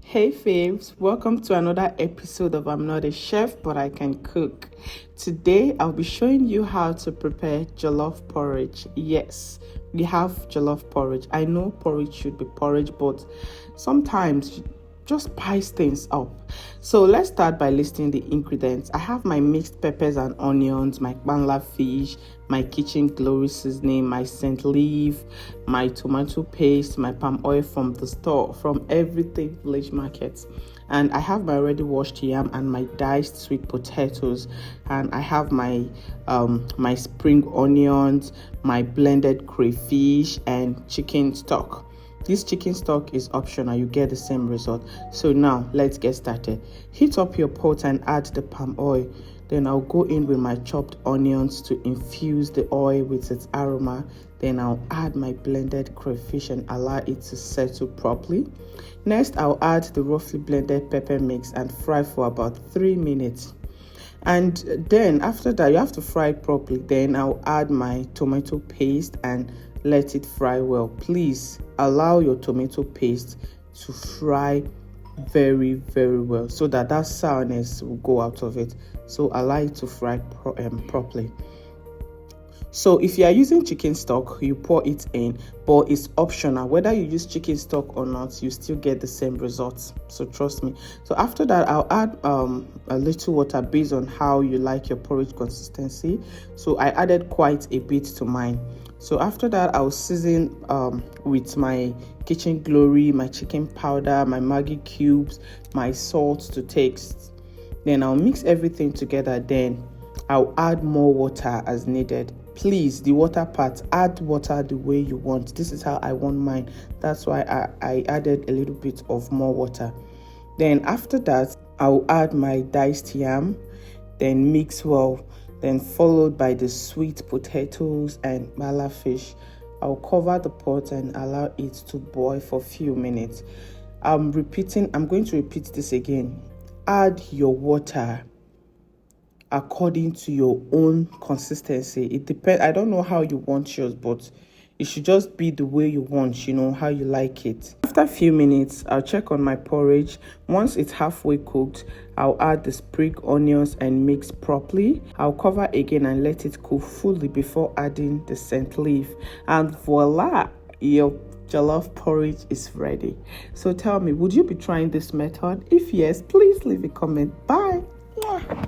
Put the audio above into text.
Hey faves, welcome to another episode of I'm Not a Chef But I Can Cook. Today I'll be showing you how to prepare jollof porridge. Yes, we have jollof porridge. I know porridge should be porridge, but sometimes just spice things up. So let's start by listing the ingredients. I have my mixed peppers and onions, my Panla fish, my kitchen glory seasoning, my scent leaf, my tomato paste, my palm oil from the store, from everything village markets. And I have my already washed yam and my diced sweet potatoes, and I have my my spring onions, my blended crayfish, and chicken stock. This chicken stock is optional, you get the same result. So now let's get started. Heat up your pot and add the palm oil. Then I'll go in with my chopped onions to infuse the oil with its aroma. Then I'll add my blended crayfish and allow it to settle properly. Next, I'll add the roughly blended pepper mix and fry for about 3 minutes. And then after that, you have to fry it properly. Then I'll add my tomato paste and let it fry well. Please allow your tomato paste to fry very well so that sourness will go out of it. So allow it to fry properly. So if you are using chicken stock, you pour it in, but it's optional. Whether you use chicken stock or not, you still get the same results. So trust me. So after that, I'll add a little water based on how you like your porridge consistency. So I added quite a bit to mine. So after that, I'll season with my kitchen glory, my chicken powder, my Maggi cubes, my salt to taste. Then I'll mix everything together. Then I'll add more water as needed. Please, the water part, add water the way you want. This is how I want mine. That's why I added a little bit of more water. Then after that, I'll add my diced yam, then mix well, then followed by the sweet potatoes and mala fish. I'll cover the pot and allow it to boil for a few minutes. I'm going to repeat this again. Add your water according to your own consistency. It depends. I don't know how you want yours, but it should just be the way you want, how you like it. After a few minutes, I'll check on my porridge. Once it's halfway cooked, I'll add the spring onions and mix properly. I'll cover again and let it cook fully before adding the scent leaf. And voila, your jollof porridge is ready. So tell me, would you be trying this method? If yes, please leave a comment. Bye. Yeah.